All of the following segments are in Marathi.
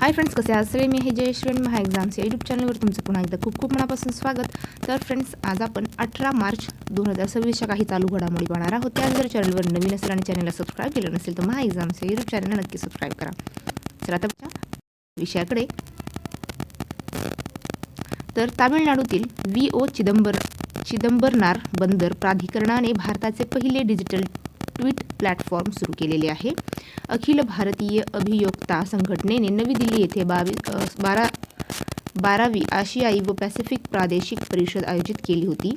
हाय फ्रेंड्स, कसे आहात सगळे? मी हे जयश्री महा एक्झाम्स या यूट्यूब चॅनलवर तुमचं पुन्हा एकदा खूप खूप मनापासून स्वागत. तर फ्रेंड्स, आज आपण 18 मार्च 2026च्या काही चालू घडामोडी पाहणार आहोत. त्याच जर चॅनलवर नवीन असेल आणि चॅनलला सबस्क्राईब केलं नसेल तर महा एक्झाम्स या यूट्यूब चॅनलला नक्की सबस्क्राईब करा. चला आता विषयाकडे. तर तामिळनाडूतील VO चिदंबरनार बंदर प्राधिकरणाने भारताचे पहिले डिजिटल ट्वीट प्लॅटफॉर्म सुरू केलेले आहे. अखिल भारतीय अभियोक्ता संघटनेने नवी दिल्ली येथे 12वी आशियाई व पॅसिफिक प्रादेशिक परिषद आयोजित केली होती.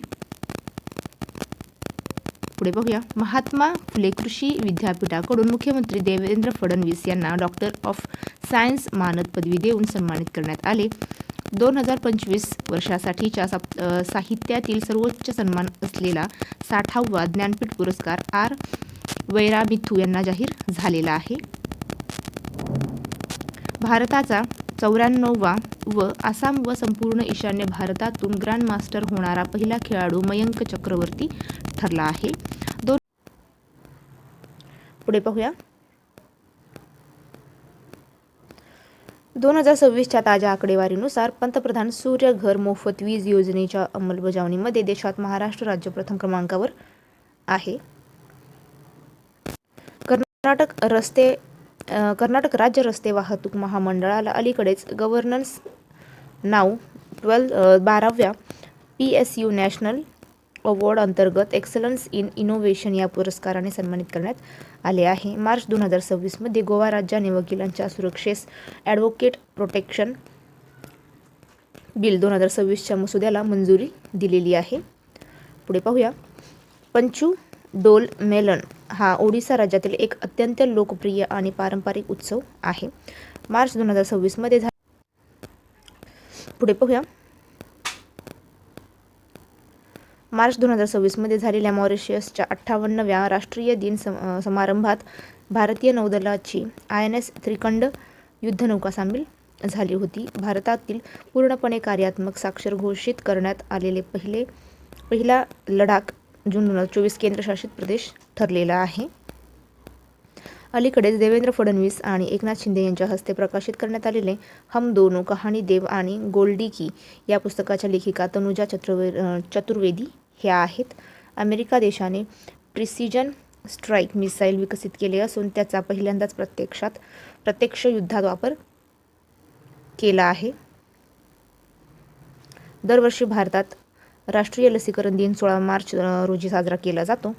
पुढे बघूया. महात्मा फुले कृषी विद्यापीठाकडून मुख्यमंत्री देवेंद्र फडणवीस यांना डॉक्टर ऑफ सायन्स मानद पदवी देऊन सन्मानित करण्यात आले. 2025 वर्षासाठीच्या साहित्यातील सर्वोच्च सन्मान असलेला 60वा ज्ञानपीठ पुरस्कार आर. वैरामिथू यांना जाहीर झालेला आहे. भारताचा 94वा व आसाम व संपूर्ण ईशान्य भारतातून ग्रँडमास्टर होणारा पहिला खेळाडू मयंक चक्रवर्ती ठरला आहे. पुढे पाहूया. 2026च्या ताज्या आकडेवारीनुसार पंतप्रधान सूर्यघर मोफत वीज योजनेच्या अंमलबजावणीमध्ये देशात महाराष्ट्र राज्य प्रथम क्रमांकावर आहे. कर्नाटक राज्य रस्ते वाहतूक महामंडळाला अलीकडेच गव्हर्नन्स नाव 12व्या PSU नॅशनल अवॉर्ड अंतर्गत एक्सलन्स इन इनोव्हेशन या पुरस्काराने सन्मानित करण्यात आले आहे. मार्च 2026 गोवा राज्याने वकिलांच्या सुरक्षेस ॲडव्होकेट प्रोटेक्शन बिल 2026च्या मसुद्याला मंजुरी दिलेली आहे. पुढे पाहूया. पंचू डोल मेलन हा ओडिसा राज्यातील एक अत्यंत लोकप्रिय आणि पारंपरिक उत्सव आहे. मार्च 2026 पुढे पाहूया. मार्च 2026 झालेल्या मॉरिशसच्या 58व्या राष्ट्रीय दिन समारंभात भारतीय नौदलाची INS त्रिकंड युद्धनौका सामील झाली होती. भारतातील पूर्णपणे कार्यात्मक साक्षर घोषित करण्यात आलेले पहिला लडाख जून 2024 केंद्रशासित प्रदेश ठरलेला आहे. अलीकडेच देवेंद्र फडणवीस आणि एकनाथ शिंदे यांच्या हस्ते प्रकाशित करण्यात आलेले हम दोनो कहाणी देव आणि गोल्डी की या पुस्तकाच्या लेखिका तनुजा चतुर्वेदी ह्या आहेत. अमेरिका देशाने प्रिसिजन स्ट्राईक मिसाईल विकसित केले असून त्याचा पहिल्यांदाच प्रत्यक्ष युद्धात वापर केला आहे. दरवर्षी भारतात राष्ट्रीय लसीकरण दिन 16 मार्च रोजी साजरा केला जातो.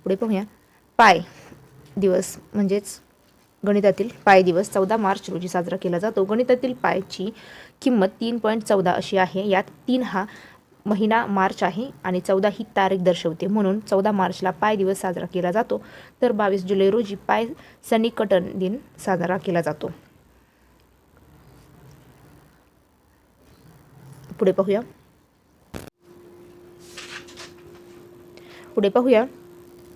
पुढे पाहूया. पाय दिवस म्हणजेच गणितातील पाय दिवस 14 मार्च रोजी साजरा केला जातो. गणितातील पायची किंमत 3.14 अशी आहे. यात 3 हा महिना मार्च आहे आणि 14 ही तारीख दर्शवते, म्हणून 14 मार्चला पाय दिवस साजरा केला जातो. तर 22 जुलै रोजी पाय सन्निकटन दिन साजरा केला जातो. पुढे पाहूया.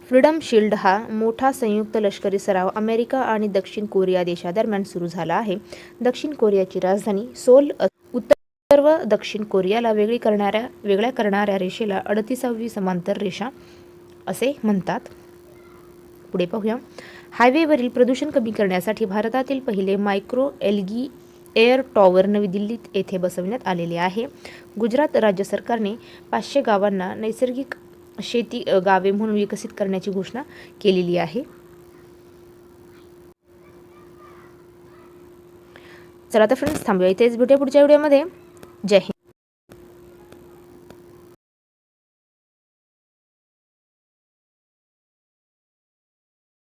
फ्रीडम शील्ड हा मोठा संयुक्त लष्करी सराव अमेरिका आणि दक्षिण कोरिया देशादरम्यान सुरू झाला आहे. दक्षिण कोरियाची राजधानी सोल उत्तर व दक्षिण कोरियाला वेगळ्या करणाऱ्या रेषेला 38वी समांतर रेषा असे म्हणतात. पुढे पाहूया. हायवेवरील प्रदूषण कमी करण्यासाठी भारतातील पहिले मायक्रो एलगी एअर टॉवर नवी दिल्ली येथे बसवण्यात आलेले आहे. गुजरात राज्य सरकारने 500 गावांना नैसर्गिक शेती गावे म्हणून विकसित करण्याची घोषणा केलेली आहे. चला तर फ्रेंड्स, थांबूया इथेच. भेटूया पुढच्या व्हिडिओमध्ये. जय हिंद.